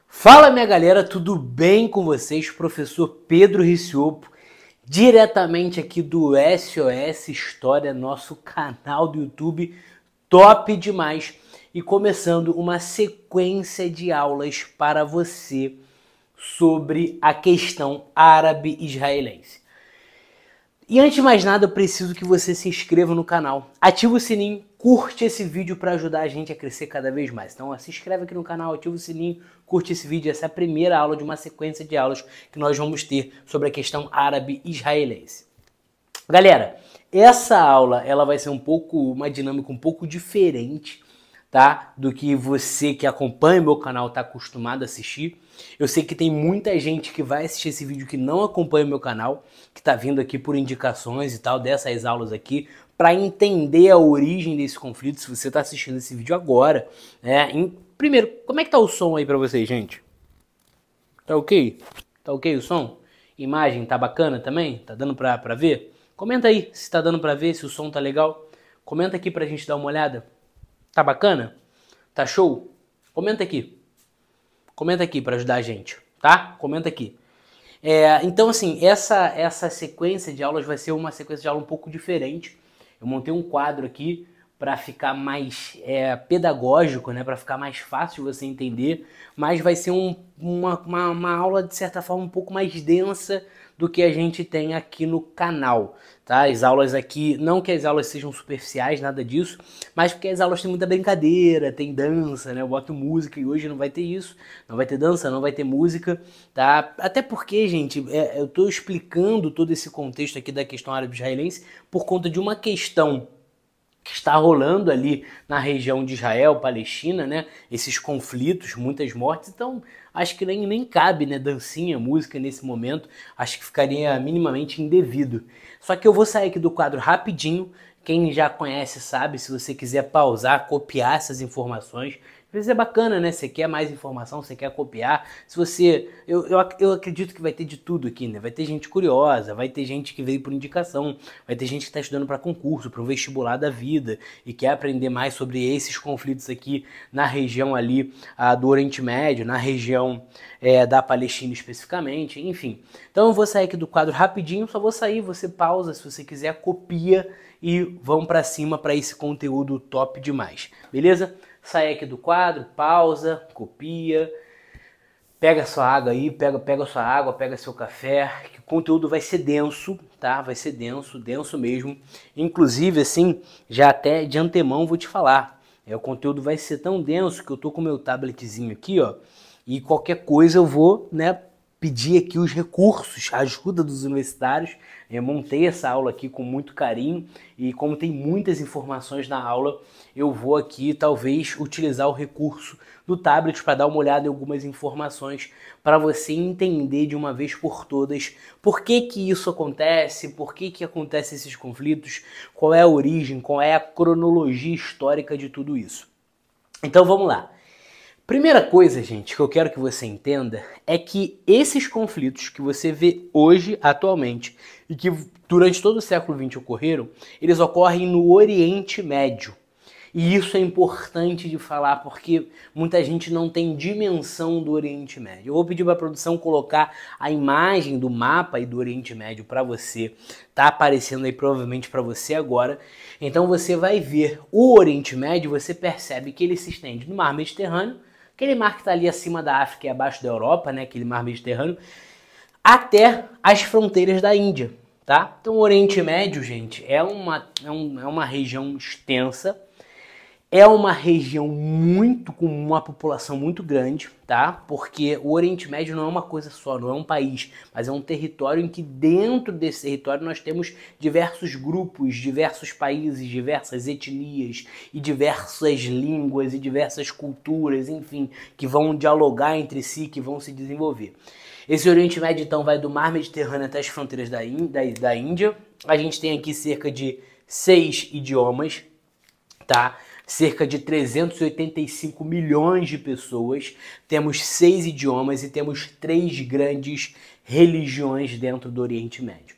Fala minha galera, tudo bem com vocês? Professor Pedro Riciopo, diretamente aqui do SOS História, nosso canal do YouTube, top demais, e começando uma sequência de aulas para você sobre a questão árabe-israelense. E antes de mais nada, eu preciso que você se inscreva no canal, ativa o sininho, curte esse vídeo para ajudar a gente a crescer cada vez mais. Então, ó, se inscreve aqui no canal, ativa o sininho, curte esse vídeo. Essa é a primeira aula de uma sequência de aulas que nós vamos ter sobre a questão árabe-israelense. Galera, essa aula ela vai ser uma dinâmica um pouco diferente, tá? Do que você que acompanha o meu canal está acostumado a assistir. Eu sei que tem muita gente que vai assistir esse vídeo que não acompanha o meu canal, que está vindo aqui por indicações e tal, dessas aulas aqui, para entender a origem desse conflito, se você está assistindo esse vídeo agora, né? Primeiro, como é que tá o som aí para vocês, gente? Tá ok? Tá ok o som? Imagem tá bacana também? Tá dando pra ver? Comenta aí se tá dando pra ver, se o som tá legal. Comenta aqui pra gente dar uma olhada. Tá bacana? Tá show? Comenta aqui. Comenta aqui pra ajudar a gente, tá? Comenta aqui. Então assim, essa sequência de aulas vai ser uma sequência de aula um pouco diferente. Eu montei um quadro aqui para ficar mais pedagógico, né, para ficar mais fácil você entender, mas vai ser uma aula de certa forma um pouco mais densa do que a gente tem aqui no canal, tá? As aulas aqui, não que as aulas sejam superficiais, nada disso, mas porque as aulas têm muita brincadeira, tem dança, né? Eu boto música e hoje não vai ter isso, não vai ter dança, não vai ter música, tá? Até porque, gente, eu tô explicando todo esse contexto aqui da questão árabe-israelense por conta de uma questão que está rolando ali na região de Israel, Palestina, né? Esses conflitos, muitas mortes, então acho que nem cabe, né? Dancinha, música nesse momento, acho que ficaria minimamente indevido. Só que eu vou sair aqui do quadro rapidinho, quem já conhece sabe, se você quiser pausar, copiar essas informações, às vezes é bacana, né? Você quer mais informação, você quer copiar. Se você. Eu acredito que vai ter de tudo aqui, né? Vai ter gente curiosa, vai ter gente que veio por indicação, vai ter gente que está estudando para concurso, para um vestibular da vida e quer aprender mais sobre esses conflitos aqui na região ali do Oriente Médio, na região da Palestina especificamente, enfim. Então eu vou sair aqui do quadro rapidinho, só vou sair, você pausa, se você quiser, copia e vamos para cima para esse conteúdo top demais, beleza? Sai aqui do quadro, pausa, copia, pega sua água aí, pega sua água, pega seu café, que o conteúdo vai ser denso, tá? Vai ser denso, denso mesmo. Inclusive, assim, já até de antemão vou te falar, o conteúdo vai ser tão denso que eu tô com o meu tabletzinho aqui, ó, e qualquer coisa eu vou, né, pedir aqui os recursos, a ajuda dos universitários. Eu montei essa aula aqui com muito carinho e como tem muitas informações na aula, eu vou aqui talvez utilizar o recurso do tablet para dar uma olhada em algumas informações para você entender de uma vez por todas por que isso acontece, por que acontecem esses conflitos, qual é a origem, qual é a cronologia histórica de tudo isso. Então vamos lá. Primeira coisa, gente, que eu quero que você entenda é que esses conflitos que você vê hoje, atualmente, e que durante todo o século XX ocorreram, eles ocorrem no Oriente Médio. E isso é importante de falar porque muita gente não tem dimensão do Oriente Médio. Eu vou pedir para a produção colocar a imagem do mapa aí do Oriente Médio para você. Tá aparecendo aí provavelmente para você agora. Então você vai ver o Oriente Médio, você percebe que ele se estende no Mar Mediterrâneo, aquele mar que está ali acima da África e abaixo da Europa, né, aquele mar Mediterrâneo, até as fronteiras da Índia, tá? Então o Oriente Médio, gente, é uma região extensa, é uma região com uma população muito grande, tá? Porque o Oriente Médio não é uma coisa só, não é um país, mas é um território em que dentro desse território nós temos diversos grupos, diversos países, diversas etnias e diversas línguas e diversas culturas, enfim, que vão dialogar entre si, que vão se desenvolver. Esse Oriente Médio, então, vai do Mar Mediterrâneo até as fronteiras da Índia. A gente tem aqui cerca de 6 idiomas, tá? Cerca de 385 milhões de pessoas, temos 6 idiomas e temos 3 grandes religiões dentro do Oriente Médio.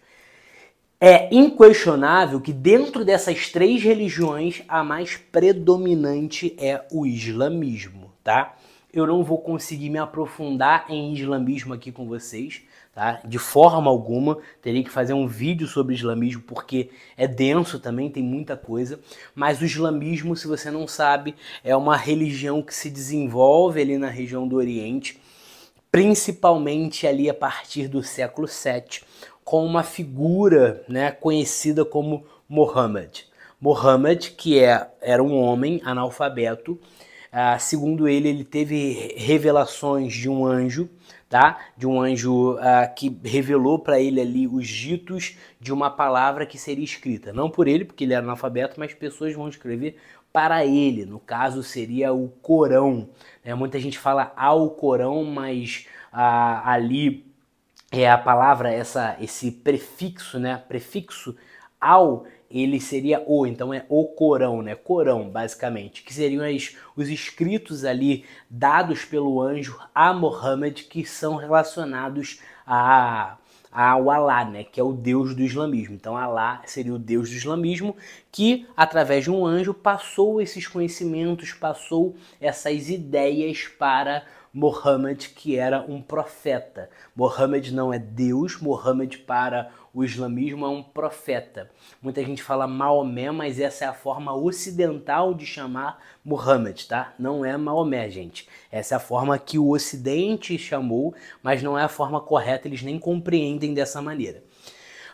É inquestionável que dentro dessas 3 religiões, a mais predominante é o islamismo, tá? eu não vou conseguir me aprofundar em islamismo aqui com vocês, tá? De forma alguma, teria que fazer um vídeo sobre islamismo porque é denso também, tem muita coisa. Mas o islamismo, se você não sabe, é uma religião que se desenvolve ali na região do Oriente, principalmente ali a partir do século VII, com uma figura, né, conhecida como Muhammad. Muhammad, que era um homem analfabeto, segundo ele teve revelações de um anjo, tá? De um anjo que revelou para ele ali os ditos de uma palavra que seria escrita. Não por ele, porque ele era analfabeto, mas pessoas vão escrever para ele. No caso, seria o Corão. Muita gente fala ao Corão, mas ali é a palavra, esse prefixo, né? Prefixo ao, ele seria o, então é o Corão, né? Corão, basicamente, que seriam os escritos ali dados pelo anjo a Muhammad, que são relacionados ao Alá, né? Que é o Deus do islamismo. Então Alá seria o Deus do islamismo, que através de um anjo passou esses conhecimentos, passou essas ideias para Muhammad, que era um profeta. Muhammad não é Deus, Muhammad para o islamismo é um profeta. Muita gente fala Maomé, mas essa é a forma ocidental de chamar Muhammad, tá? Não é Maomé, gente. Essa é a forma que o ocidente chamou, mas não é a forma correta, eles nem compreendem dessa maneira.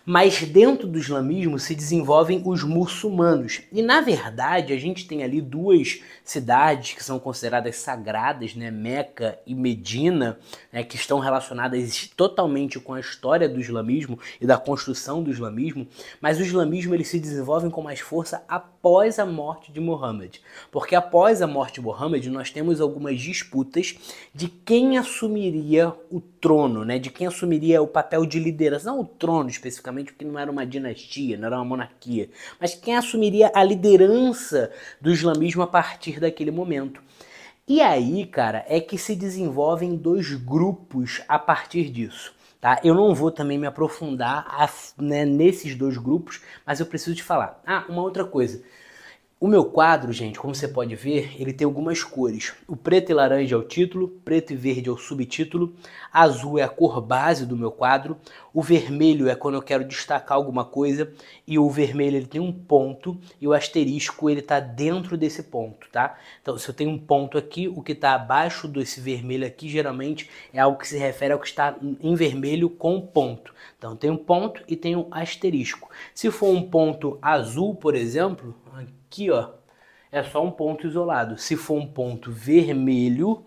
Mas dentro do islamismo se desenvolvem os muçulmanos. E na verdade a gente tem ali duas cidades que são consideradas sagradas, né? Meca e Medina, né? Que estão relacionadas totalmente com a história do islamismo e da construção do islamismo. Mas o islamismo ele se desenvolve com mais força após a morte de Muhammad. Porque após a morte de Muhammad nós temos algumas disputas de quem assumiria o trono, né? De quem assumiria o papel de liderança. Não o trono especificamente, porque não era uma dinastia, não era uma monarquia, mas quem assumiria a liderança do islamismo a partir daquele momento. E aí, cara, é que se desenvolvem dois grupos a partir disso. Tá? Eu não vou também me aprofundar nesses dois grupos, mas eu preciso te falar. Uma outra coisa. O meu quadro, gente, como você pode ver, ele tem algumas cores. O preto e laranja é o título, preto e verde é o subtítulo, azul é a cor base do meu quadro, o vermelho é quando eu quero destacar alguma coisa, e o vermelho ele tem um ponto, e o asterisco ele está dentro desse ponto, tá? Então, se eu tenho um ponto aqui, o que está abaixo desse vermelho aqui, geralmente, é algo que se refere ao que está em vermelho com ponto. Então, tem um ponto e tem um asterisco. Se for um ponto azul, por exemplo, aqui, ó, é só um ponto isolado. Se for um ponto vermelho,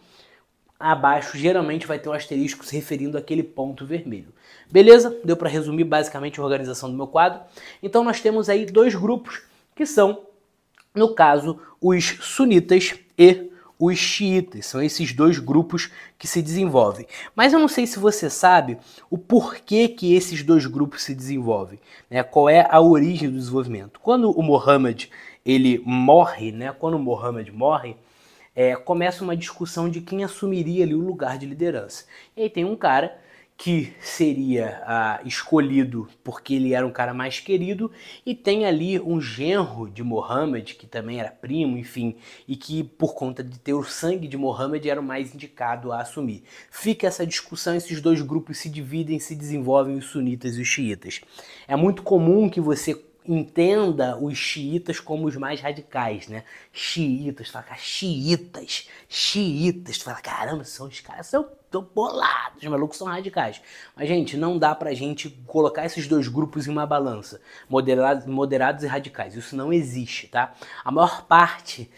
abaixo geralmente vai ter um asterisco se referindo àquele ponto vermelho. Beleza? Deu para resumir basicamente a organização do meu quadro. Então nós temos aí dois grupos que são, no caso, os sunitas e os xiitas. São esses dois grupos que se desenvolvem. Mas eu não sei se você sabe o porquê que esses dois grupos se desenvolvem, né? Qual é a origem do desenvolvimento. Quando o Muhammad ele morre, né? Quando o Muhammad morre, começa uma discussão de quem assumiria ali o lugar de liderança. E aí tem um cara que seria escolhido porque ele era um cara mais querido, e tem ali um genro de Muhammad, que também era primo, enfim, e que por conta de ter o sangue de Muhammad era o mais indicado a assumir. Fica essa discussão, esses dois grupos se dividem, se desenvolvem, os sunitas e os xiitas. É muito comum que você entenda os xiitas como os mais radicais, né? Xiitas, tu fala, xiitas, tu fala, caramba, os caras são bolados, os malucos são radicais. Mas, gente, não dá pra gente colocar esses dois grupos em uma balança, moderados e radicais. Isso não existe, tá? A maior parte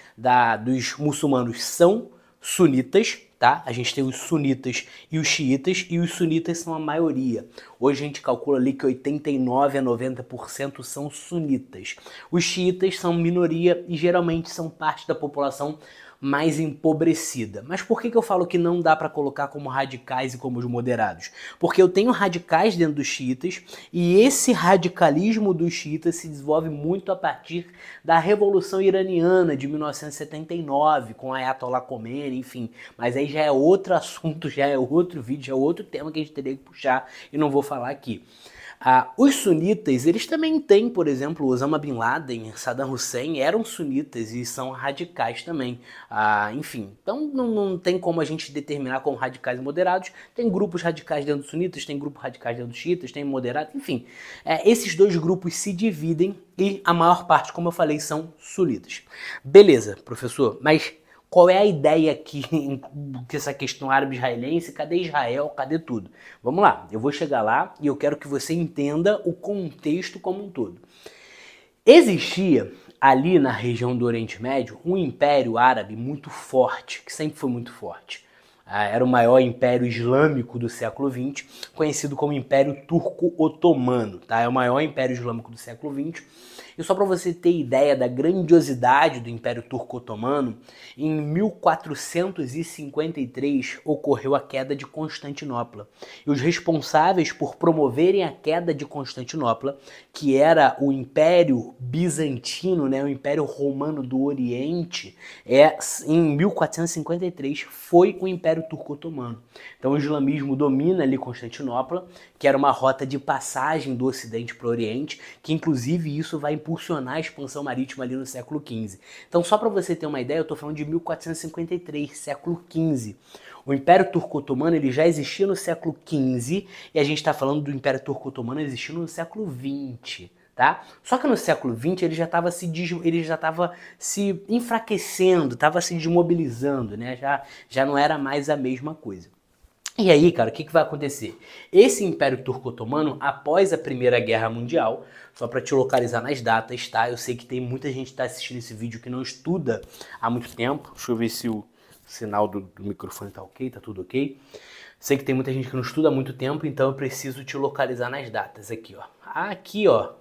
dos muçulmanos são sunitas, tá? A gente tem os sunitas e os sunitas são a maioria. Hoje a gente calcula ali que 89 a 90% são sunitas. Os xiitas são minoria e geralmente são parte da população mais empobrecida. Mas por que eu falo que não dá para colocar como radicais e como os moderados? Porque eu tenho radicais dentro dos xiitas, e esse radicalismo dos xiitas se desenvolve muito a partir da Revolução Iraniana de 1979, com Ayatollah Khomeini, enfim. Mas aí já é outro assunto, já é outro vídeo, já é outro tema que a gente teria que puxar e não vou falar aqui. Os sunitas, eles também têm, por exemplo, Osama Bin Laden, Saddam Hussein, eram sunitas e são radicais também. Enfim, então não tem como a gente determinar como radicais e moderados. Tem grupos radicais dentro dos sunitas, tem grupos radicais dentro dos xiitas, tem moderados, enfim. Esses dois grupos se dividem e a maior parte, como eu falei, são sunitas. Beleza, professor, mas qual é a ideia aqui que essa questão árabe-israelense? Cadê Israel? Cadê tudo? Vamos lá, eu vou chegar lá e eu quero que você entenda o contexto como um todo. Existia ali na região do Oriente Médio um império árabe muito forte, que sempre foi muito forte. Era o maior império islâmico do século XX, conhecido como Império Turco-Otomano. Tá? É o maior império islâmico do século XX. E só para você ter ideia da grandiosidade do Império Turco-Otomano, em 1453 ocorreu a queda de Constantinopla. E os responsáveis por promoverem a queda de Constantinopla, que era o Império Bizantino, né, o Império Romano do Oriente, em 1453 foi o Império Turco-Otomano. Então o islamismo domina ali Constantinopla, que era uma rota de passagem do Ocidente para o Oriente, que inclusive isso vai impulsionar a expansão marítima ali no século XV. Então só para você ter uma ideia, eu estou falando de 1453, século XV. O Império Turco-Otomano ele já existia no século XV e a gente está falando do Império Turco-Otomano existindo no século XX. Tá? Só que no século XX ele já estava se enfraquecendo, estava se desmobilizando, né? Já não era mais a mesma coisa. E aí, cara, o que vai acontecer? Esse Império Turco-Otomano, após a Primeira Guerra Mundial, só para te localizar nas datas, tá? Eu sei que tem muita gente que está assistindo esse vídeo que não estuda há muito tempo. Deixa eu ver se o sinal do microfone tá ok, tá tudo ok. Sei que tem muita gente que não estuda há muito tempo, então eu preciso te localizar nas datas aqui, ó. Aqui, ó.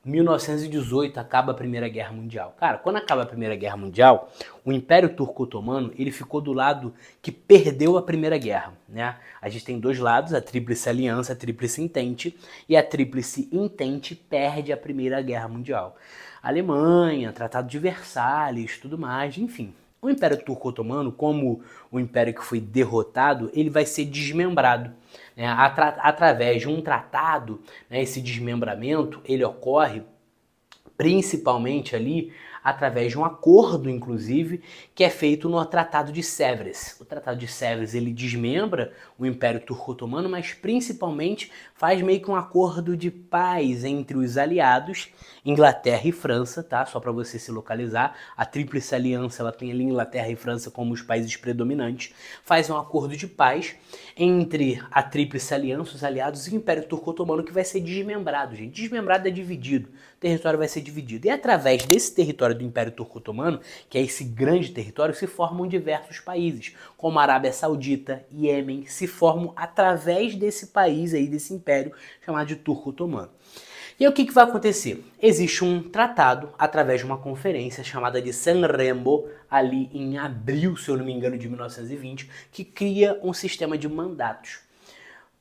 1918 acaba a Primeira Guerra Mundial. Cara, quando acaba a Primeira Guerra Mundial, o Império Turco-Otomano ele ficou do lado que perdeu a Primeira Guerra, né? A gente tem dois lados, a Tríplice Aliança, a Tríplice Entente, e a Tríplice Entente perde a Primeira Guerra Mundial. Alemanha, Tratado de Versalhes, tudo mais, enfim. O Império Turco-Otomano, como o império que foi derrotado, ele vai ser desmembrado. Através de um tratado, né, esse desmembramento ele ocorre principalmente ali através de um acordo, inclusive, que é feito no Tratado de Sèvres. O Tratado de Sèvres ele desmembra o Império Turco-Otomano, mas principalmente faz meio que um acordo de paz entre os aliados, Inglaterra e França, tá? Só para você se localizar, a Tríplice Aliança ela tem ali Inglaterra e França como os países predominantes, faz um acordo de paz entre a Tríplice Aliança, os aliados e o Império Turco-Otomano que vai ser desmembrado, gente. Desmembrado é dividido, o território vai ser dividido. E através desse território do Império Turco-Otomano, que é esse grande território, se formam diversos países, como a Arábia Saudita, Iêmen, se formam através desse país aí, desse império chamado de Turco-Otomano. E aí o que vai acontecer? Existe um tratado, através de uma conferência chamada de Sanremo, ali em abril, se eu não me engano, de 1920, que cria um sistema de mandatos.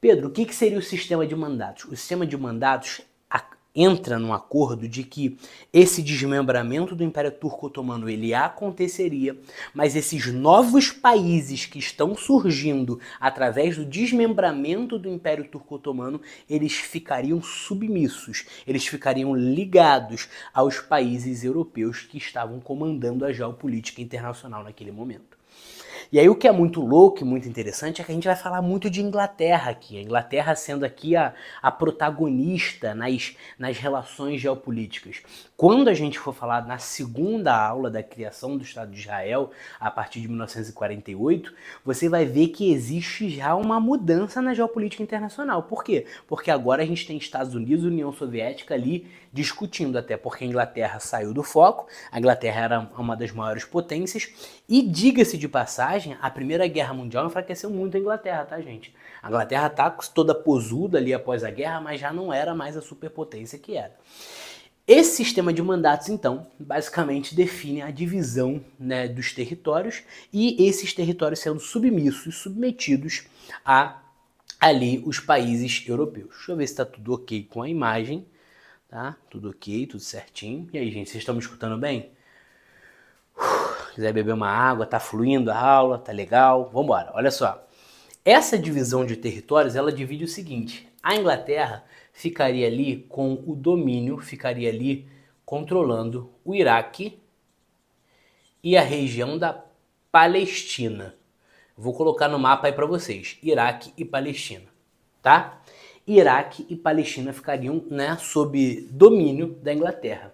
Pedro, o que seria o sistema de mandatos? O sistema de mandatos entra num acordo de que esse desmembramento do Império Turco-Otomano ele aconteceria, mas esses novos países que estão surgindo através do desmembramento do Império Turco-Otomano, eles ficariam submissos, eles ficariam ligados aos países europeus que estavam comandando a geopolítica internacional naquele momento. E aí o que é muito louco e muito interessante é que a gente vai falar muito de Inglaterra aqui. A Inglaterra sendo aqui a protagonista nas relações geopolíticas. Quando a gente for falar na segunda aula da criação do Estado de Israel, a partir de 1948, você vai ver que existe já uma mudança na geopolítica internacional. Por quê? Porque agora a gente tem Estados Unidos e União Soviética ali discutindo, até porque a Inglaterra saiu do foco, a Inglaterra era uma das maiores potências, e diga-se de passagem, a Primeira Guerra Mundial enfraqueceu muito a Inglaterra, tá, gente? A Inglaterra tá toda posuda ali após a guerra, mas já não era mais a superpotência que era. Esse sistema de mandatos, então, basicamente define a divisão, né, dos territórios e esses territórios sendo submissos, submetidos a ali os países europeus. Deixa eu ver se está tudo ok com a imagem, tá? Tudo ok, tudo certinho. E aí, gente, vocês estão me escutando bem? Quiser beber uma água, tá fluindo a aula, tá legal? Vamos embora, olha só. Essa divisão de territórios, ela divide o seguinte: A Inglaterra ficaria ali com o domínio, ficaria ali controlando o Iraque e a região da Palestina. Vou colocar no mapa aí para vocês, Iraque e Palestina, tá? Iraque e Palestina ficariam, né, sob domínio da Inglaterra.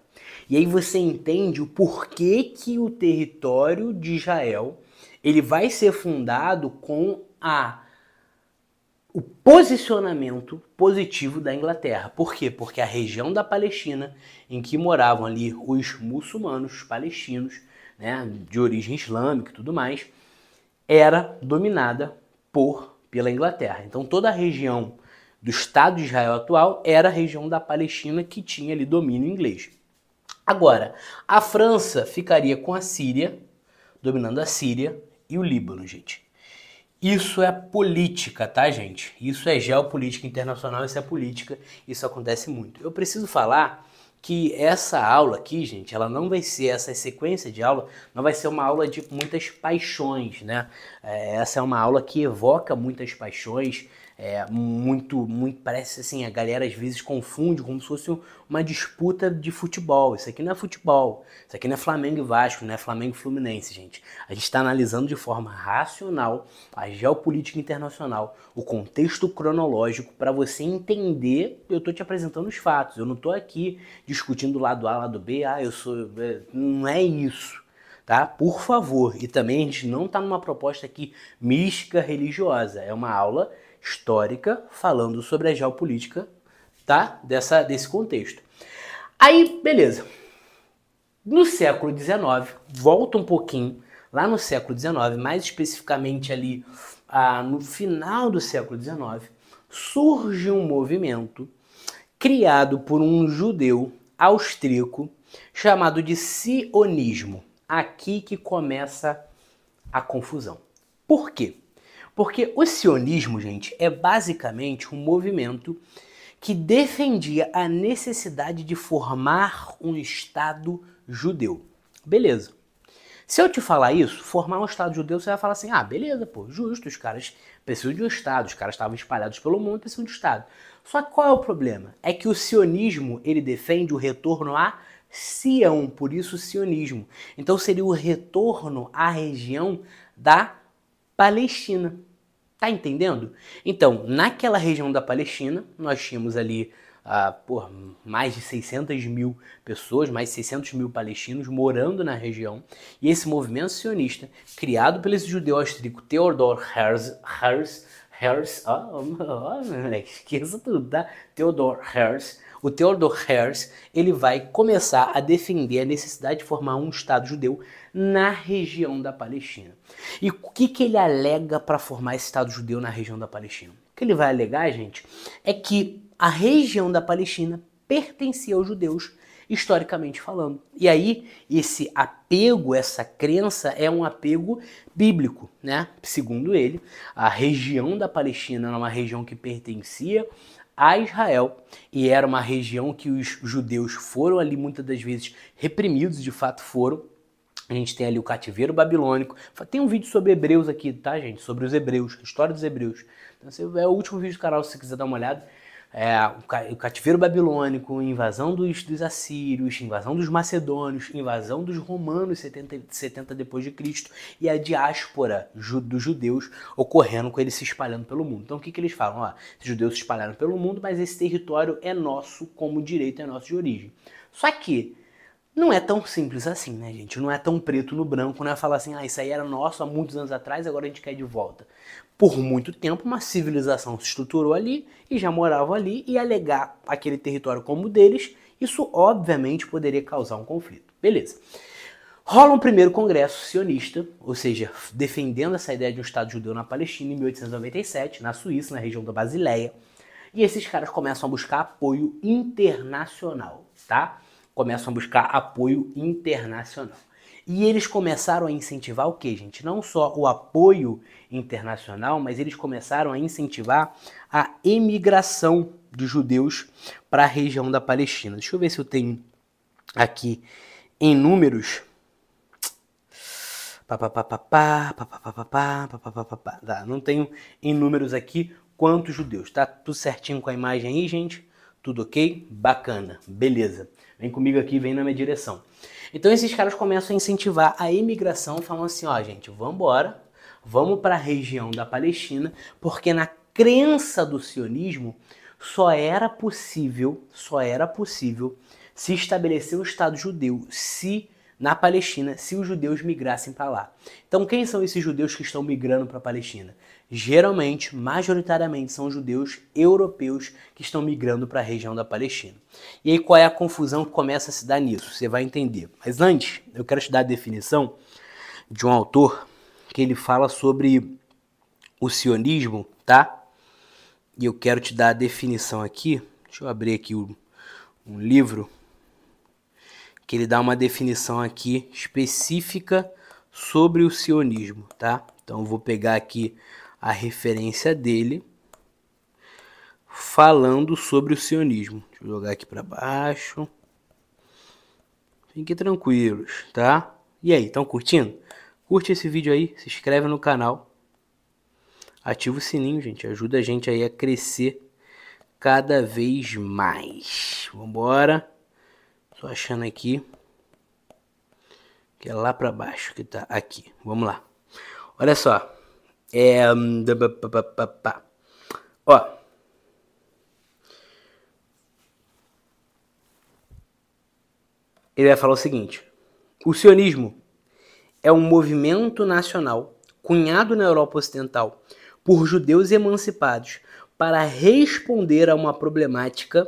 E aí você entende o porquê que o território de Israel ele vai ser fundado com o posicionamento positivo da Inglaterra. Por quê? Porque a região da Palestina, em que moravam ali os muçulmanos, os palestinos, né, de origem islâmica e tudo mais, era dominada pela Inglaterra. Então toda a região do Estado de Israel atual era a região da Palestina que tinha ali domínio inglês. Agora, a França ficaria com a Síria, dominando a Síria e o Líbano, gente. Isso é política, tá, gente? Isso é geopolítica internacional, isso é política, isso acontece muito. Eu preciso falar que essa aula aqui, gente, ela não vai ser, essa sequência de aula, não vai ser uma aula de muitas paixões, né? Essa é uma aula que evoca muitas paixões, parece assim, a galera às vezes confunde como se fosse uma disputa de futebol. Isso aqui não é futebol, isso aqui não é Flamengo e Vasco, não é Flamengo e Fluminense, gente. A gente está analisando de forma racional a geopolítica internacional, o contexto cronológico para você entender. Eu estou te apresentando os fatos, eu não estou aqui discutindo lado A, lado B, não é isso. Tá? Por favor, e também a gente não está numa proposta aqui mística religiosa, é uma aula histórica falando sobre a geopolítica, tá? Desse contexto. Aí, beleza. No século XIX, volta um pouquinho, lá no século XIX, mais especificamente ali no final do século XIX, surge um movimento criado por um judeu austríaco chamado de sionismo. Aqui que começa a confusão. Por quê? Porque o sionismo, gente, é basicamente um movimento que defendia a necessidade de formar um Estado judeu. Beleza. Se eu te falar isso, formar um Estado judeu, você vai falar assim, beleza, pô, justo, os caras precisam de um Estado, os caras estavam espalhados pelo mundo, precisam de um Estado. Só que qual é o problema? É que o sionismo, ele defende o retorno a Sião, por isso o sionismo. Então seria o retorno à região da Palestina. Tá entendendo? Então, naquela região da Palestina, nós tínhamos ali mais de 600 mil pessoas, mais de 600 mil palestinos morando na região. E esse movimento sionista, criado pelo esse judeu austríaco Theodor Herzl, esqueça tudo, tá? Theodor Herzl. O Theodor Herzl, ele vai começar a defender a necessidade de formar um Estado judeu na região da Palestina. E o que ele alega para formar esse Estado judeu na região da Palestina? O que ele vai alegar, gente, é que a região da Palestina pertencia aos judeus, historicamente falando. E aí, esse apego, essa crença é um apego bíblico, né? Segundo ele, a região da Palestina era uma região que pertencia a Israel e era uma região que os judeus foram ali muitas das vezes reprimidos, de fato foram. A gente tem ali o cativeiro babilônico. Tem um vídeo sobre hebreus aqui, tá, gente? Sobre os hebreus, a história dos hebreus. Então, é o último vídeo do canal, se você quiser dar uma olhada. O cativeiro babilônico, invasão dos assírios, invasão dos macedônios, invasão dos romanos 70 depois de Cristo e a diáspora dos judeus ocorrendo com eles se espalhando pelo mundo. Então o que eles falam? Os judeus se espalharam pelo mundo, mas esse território é nosso como direito, é nosso de origem. Só que não é tão simples assim, né, gente? Não é tão preto no branco, não é falar assim, isso aí era nosso há muitos anos atrás, agora a gente quer de volta. Por muito tempo, uma civilização se estruturou ali e já moravam ali, e alegar aquele território como deles, isso obviamente poderia causar um conflito. Beleza. Rola um primeiro congresso sionista, ou seja, defendendo essa ideia de um Estado judeu na Palestina em 1897, na Suíça, na região da Basileia, e esses caras começam a buscar apoio internacional, tá? Começam a buscar apoio internacional. E eles começaram a incentivar o quê, gente? Não só o apoio internacional, mas eles começaram a incentivar a emigração de judeus para a região da Palestina. Deixa eu ver se eu tenho aqui em números. Não tenho em números aqui quanto judeus. Tá tudo certinho com a imagem aí, gente? Tudo ok? Bacana, beleza. Vem comigo aqui, vem na minha direção. Então esses caras começam a incentivar a imigração, falando assim, ó, gente, vamos embora, vamos para a região da Palestina, porque na crença do sionismo só era possível se estabelecer um Estado judeu na Palestina, se os judeus migrassem para lá. Então quem são esses judeus que estão migrando para a Palestina? Geralmente, majoritariamente, são judeus europeus que estão migrando para a região da Palestina. E aí qual é a confusão que começa a se dar nisso? Você vai entender. Mas antes, eu quero te dar a definição de um autor que ele fala sobre o sionismo, tá? E eu quero te dar a definição aqui. Deixa eu abrir aqui um livro que ele dá uma definição aqui específica sobre o sionismo, tá? Então eu vou pegar aqui a referência dele falando sobre o sionismo. Deixa eu jogar aqui para baixo. Fiquem tranquilos, tá? E aí, estão curtindo? Curte esse vídeo aí, se inscreve no canal. Ativa o sininho, gente. Ajuda a gente aí a crescer cada vez mais. Vambora. Tô achando aqui. Que é lá para baixo que tá aqui. Vamos lá. Olha só. Ó. Ele vai falar o seguinte. O sionismo é um movimento nacional cunhado na Europa Ocidental por judeus emancipados para responder a uma problemática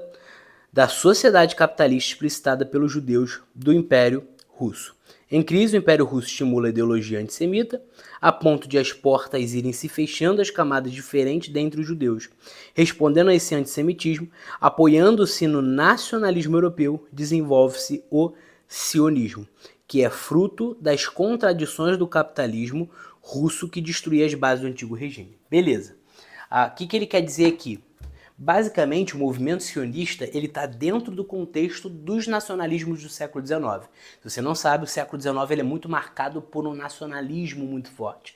da sociedade capitalista explicitada pelos judeus do Império Russo. Em crise, o Império Russo estimula a ideologia antissemita, a ponto de as portas irem se fechando às camadas diferentes dentre os judeus. Respondendo a esse antissemitismo, apoiando-se no nacionalismo europeu, desenvolve-se o sionismo, que é fruto das contradições do capitalismo russo que destruía as bases do antigo regime. Beleza. O que ele quer dizer aqui? Basicamente, o movimento sionista está dentro do contexto dos nacionalismos do século XIX. Se você não sabe, o século XIX ele é muito marcado por um nacionalismo muito forte.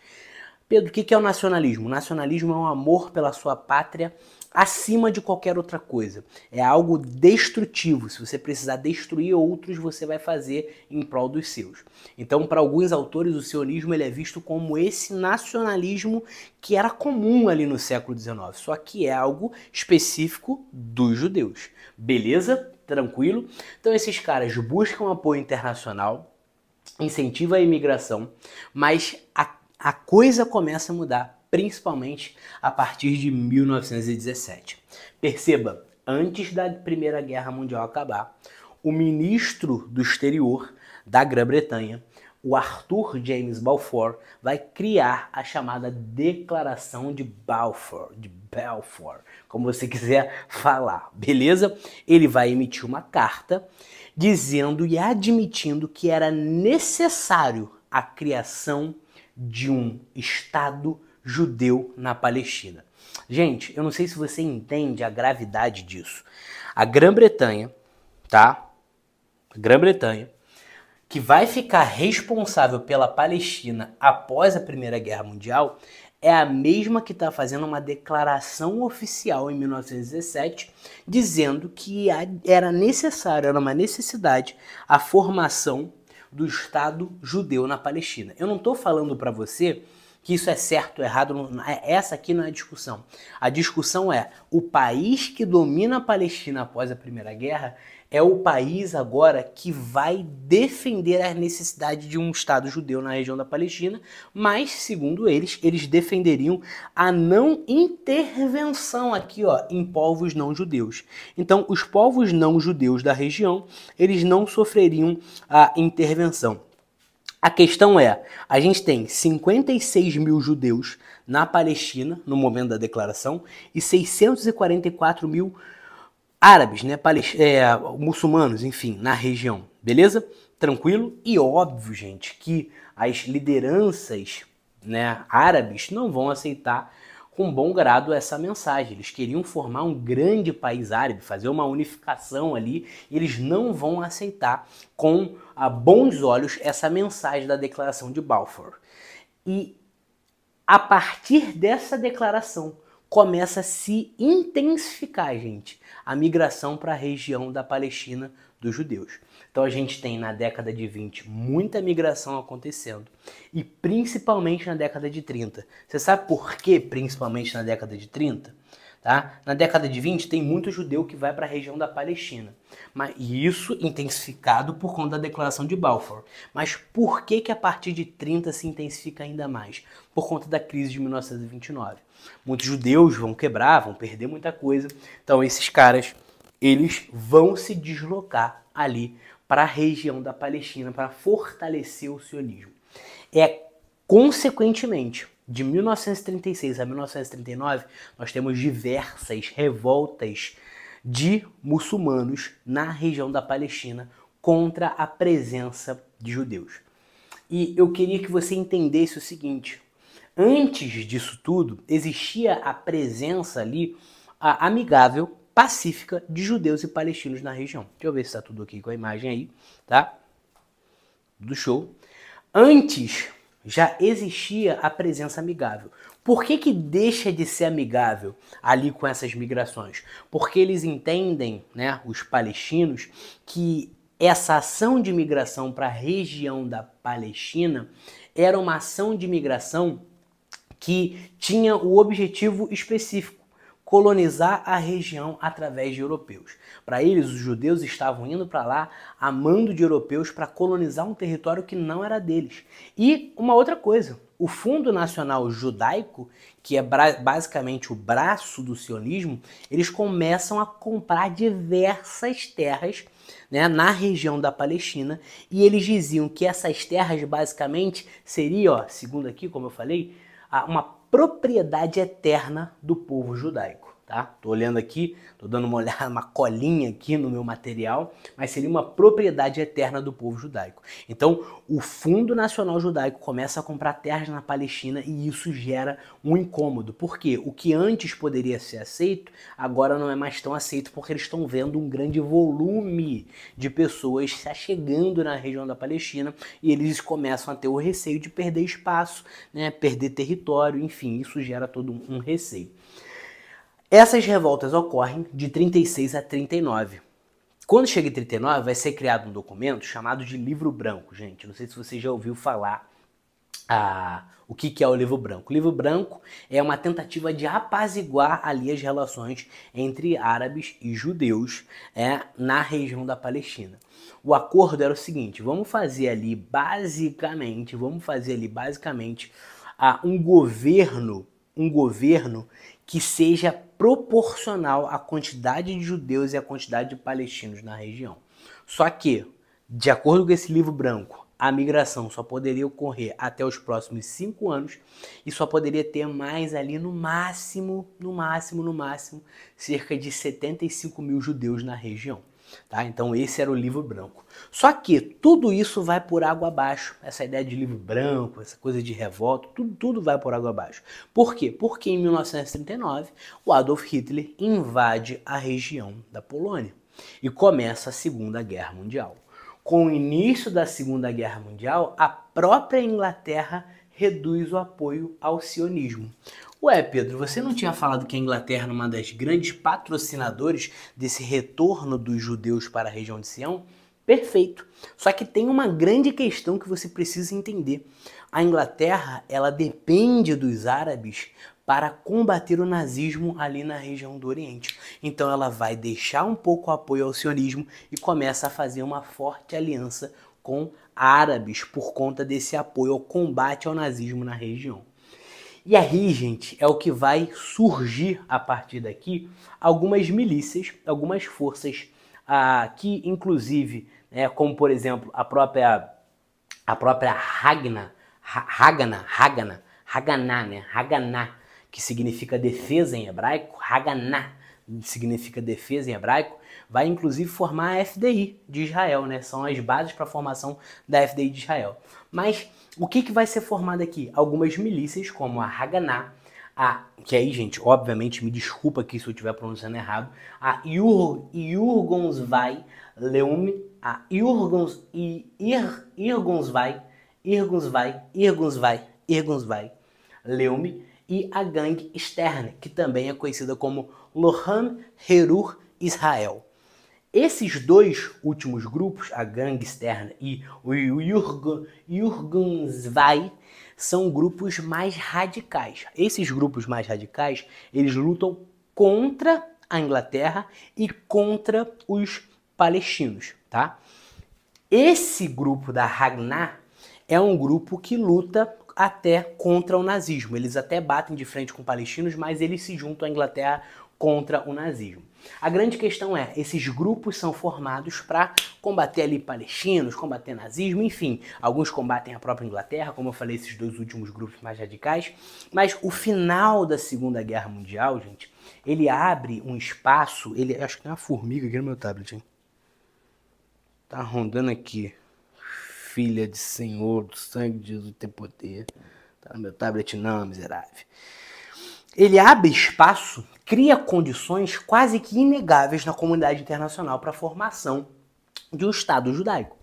Pedro, o que é o nacionalismo? O nacionalismo é um amor pela sua pátria acima de qualquer outra coisa. É algo destrutivo. Se você precisar destruir outros, você vai fazer em prol dos seus. Então, para alguns autores, o sionismo ele é visto como esse nacionalismo que era comum ali no século XIX, só que é algo específico dos judeus. Beleza? Tranquilo? Então, esses caras buscam apoio internacional, incentivam a imigração, mas a coisa começa a mudar, principalmente a partir de 1917. Perceba, antes da Primeira Guerra Mundial acabar, o ministro do exterior da Grã-Bretanha, o Arthur James Balfour, vai criar a chamada Declaração de Balfour, como você quiser falar, beleza? Ele vai emitir uma carta dizendo e admitindo que era necessário a criação de um Estado judeu na Palestina. Gente, eu não sei se você entende a gravidade disso. A Grã-Bretanha, tá? A Grã-Bretanha, que vai ficar responsável pela Palestina após a Primeira Guerra Mundial, é a mesma que está fazendo uma declaração oficial em 1917, dizendo que era necessário, era uma necessidade, a formação do Estado judeu na Palestina. Eu não estou falando para você que isso é certo ou errado, essa aqui não é a discussão. A discussão é o país que domina a Palestina após a Primeira Guerra é o país agora que vai defender a necessidade de um Estado judeu na região da Palestina, mas, segundo eles defenderiam a não intervenção aqui, ó, em povos não judeus. Então, os povos não judeus da região, eles não sofreriam a intervenção. A questão é, a gente tem 56 mil judeus na Palestina, no momento da declaração, e 644 mil árabes, né, muçulmanos, enfim, na região, beleza? Tranquilo? E óbvio, gente, que as lideranças, né, árabes não vão aceitar com bom grado essa mensagem. Eles queriam formar um grande país árabe, fazer uma unificação ali, e eles não vão aceitar com bons olhos essa mensagem da Declaração de Balfour. E a partir dessa declaração começa a se intensificar, gente, a migração para a região da Palestina dos judeus. Então a gente tem na década de 20 muita migração acontecendo e principalmente na década de 30. Você sabe por que principalmente na década de 30? Tá? Na década de 20 tem muito judeu que vai para a região da Palestina. E isso intensificado por conta da declaração de Balfour. Mas por que a partir de 30 se intensifica ainda mais? Por conta da crise de 1929. Muitos judeus vão quebrar, vão perder muita coisa. Então esses caras, eles vão se deslocar ali para a região da Palestina para fortalecer o sionismo. Consequentemente, de 1936 a 1939, nós temos diversas revoltas de muçulmanos na região da Palestina contra a presença de judeus. E eu queria que você entendesse o seguinte: antes disso tudo, existia a presença ali amigável, pacífica de judeus e palestinos na região. Deixa eu ver se está tudo aqui com a imagem aí, tá? Do show. Antes já existia a presença amigável. Por que deixa de ser amigável ali com essas migrações? Porque eles entendem, né, os palestinos, que essa ação de migração para a região da Palestina era uma ação de migração que tinha o objetivo específico: colonizar a região através de europeus. Para eles, os judeus estavam indo para lá a mando de europeus para colonizar um território que não era deles. E uma outra coisa, o Fundo Nacional Judaico, que é basicamente o braço do sionismo, eles começam a comprar diversas terras, né, na região da Palestina, e eles diziam que essas terras basicamente seriam, ó, segundo aqui, como eu falei, uma propriedade eterna do povo judaico, tá? Tô olhando aqui, tô dando uma olhada, uma colinha aqui no meu material, mas seria uma propriedade eterna do povo judaico. Então, o Fundo Nacional Judaico começa a comprar terras na Palestina e isso gera um incômodo, porque o que antes poderia ser aceito, agora não é mais tão aceito, porque eles estão vendo um grande volume de pessoas se achegando na região da Palestina e eles começam a ter o receio de perder espaço, né, perder território, enfim, isso gera todo um receio. Essas revoltas ocorrem de 36 a 39. Quando chega em 39, vai ser criado um documento chamado de Livro Branco, gente. Não sei se você já ouviu falar o que é o Livro Branco. O Livro Branco é uma tentativa de apaziguar ali as relações entre árabes e judeus na região da Palestina. O acordo era o seguinte: vamos fazer ali basicamente um governo que seja proporcional à quantidade de judeus e à quantidade de palestinos na região. Só que, de acordo com esse livro branco, a migração só poderia ocorrer até os próximos 5 anos e só poderia ter mais ali no máximo, cerca de 75 mil judeus na região. Tá? Então esse era o livro branco. Só que tudo isso vai por água abaixo. Essa ideia de livro branco, essa coisa de revolta, tudo vai por água abaixo. Por quê? Porque em 1939 o Adolf Hitler invade a região da Polônia e começa a Segunda Guerra Mundial. Com o início da Segunda Guerra Mundial, a própria Inglaterra reduz o apoio ao sionismo. Ué, Pedro, você não tinha falado que a Inglaterra é uma das grandes patrocinadores desse retorno dos judeus para a região de Sião? Perfeito. Só que tem uma grande questão que você precisa entender. A Inglaterra, ela depende dos árabes para combater o nazismo ali na região do Oriente. Então ela vai deixar um pouco o apoio ao sionismo e começa a fazer uma forte aliança com árabes por conta desse apoio ao combate ao nazismo na região. E aí, gente, é o que vai surgir a partir daqui algumas milícias, algumas forças que, inclusive, como por exemplo a própria Haganá, que significa defesa em hebraico, Haganá significa defesa em hebraico, vai inclusive formar a FDI de Israel, né? São as bases para a formação da FDI de Israel. Mas o que vai ser formado aqui? Algumas milícias, como a Haganá, que aí, gente, obviamente, me desculpa aqui se eu estiver pronunciando errado, a Irgonsvai Leum, a Irgonsvai Leum e a gangue externa, que também é conhecida como Loham Herur Israel. Esses dois últimos grupos, a gangue externa e o Jurgensvai, são grupos mais radicais. Esses grupos mais radicais, eles lutam contra a Inglaterra e contra os palestinos, tá? Esse grupo da Haganah é um grupo que luta até contra o nazismo. Eles até batem de frente com palestinos, mas eles se juntam à Inglaterra contra o nazismo. A grande questão é, esses grupos são formados para combater ali palestinos, combater nazismo, enfim. Alguns combatem a própria Inglaterra, como eu falei, esses dois últimos grupos mais radicais. Mas o final da Segunda Guerra Mundial, gente, ele abre um espaço, acho que tem uma formiga aqui no meu tablet, hein? Tá rondando aqui. Filha de Senhor, do sangue de Jesus tem poder. Tá no meu tablet não, miserável. Ele abre espaço, cria condições quase que inegáveis na comunidade internacional para a formação de um Estado judaico.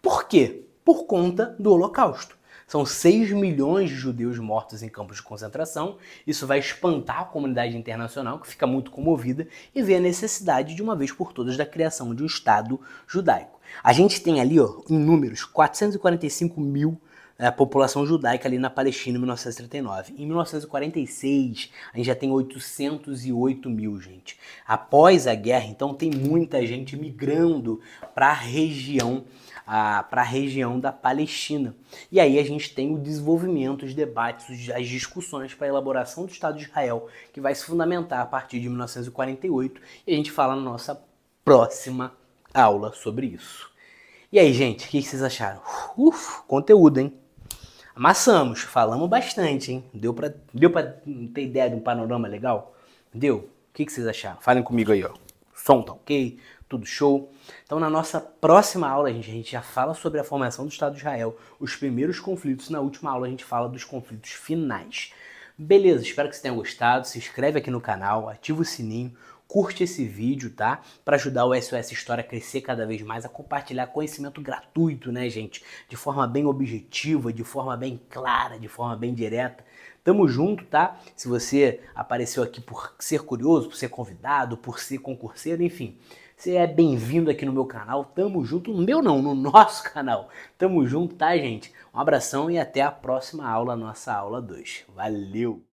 Por quê? Por conta do Holocausto. São 6 milhões de judeus mortos em campos de concentração. Isso vai espantar a comunidade internacional, que fica muito comovida, e vê a necessidade, de uma vez por todas, da criação de um Estado judaico. A gente tem ali, ó, em números, 445 mil população judaica ali na Palestina em 1939. Em 1946, a gente já tem 808 mil, gente. Após a guerra, então, tem muita gente migrando para a região da Palestina. E aí a gente tem o desenvolvimento, os debates, as discussões para a elaboração do Estado de Israel, que vai se fundamentar a partir de 1948, e a gente fala na nossa próxima aula sobre isso. E aí, gente, o que vocês acharam? Conteúdo, hein? Amassamos, falamos bastante, hein? Deu pra ter ideia de um panorama legal? Deu? O que vocês acharam? Falem comigo aí, ó. Som tá ok? Tudo show? Então, na nossa próxima aula, a gente já fala sobre a formação do Estado de Israel, os primeiros conflitos. Na última aula, a gente fala dos conflitos finais. Beleza, espero que vocês tenham gostado. Se inscreve aqui no canal, ativa o sininho, curte esse vídeo, tá? Para ajudar o SOS História a crescer cada vez mais, a compartilhar conhecimento gratuito, né, gente? De forma bem objetiva, de forma bem clara, de forma bem direta. Tamo junto, tá? Se você apareceu aqui por ser curioso, por ser convidado, por ser concurseiro, enfim, você é bem-vindo aqui no meu canal. Tamo junto, no meu não, no nosso canal. Tamo junto, tá, gente? Um abração e até a próxima aula, nossa aula 2. Valeu!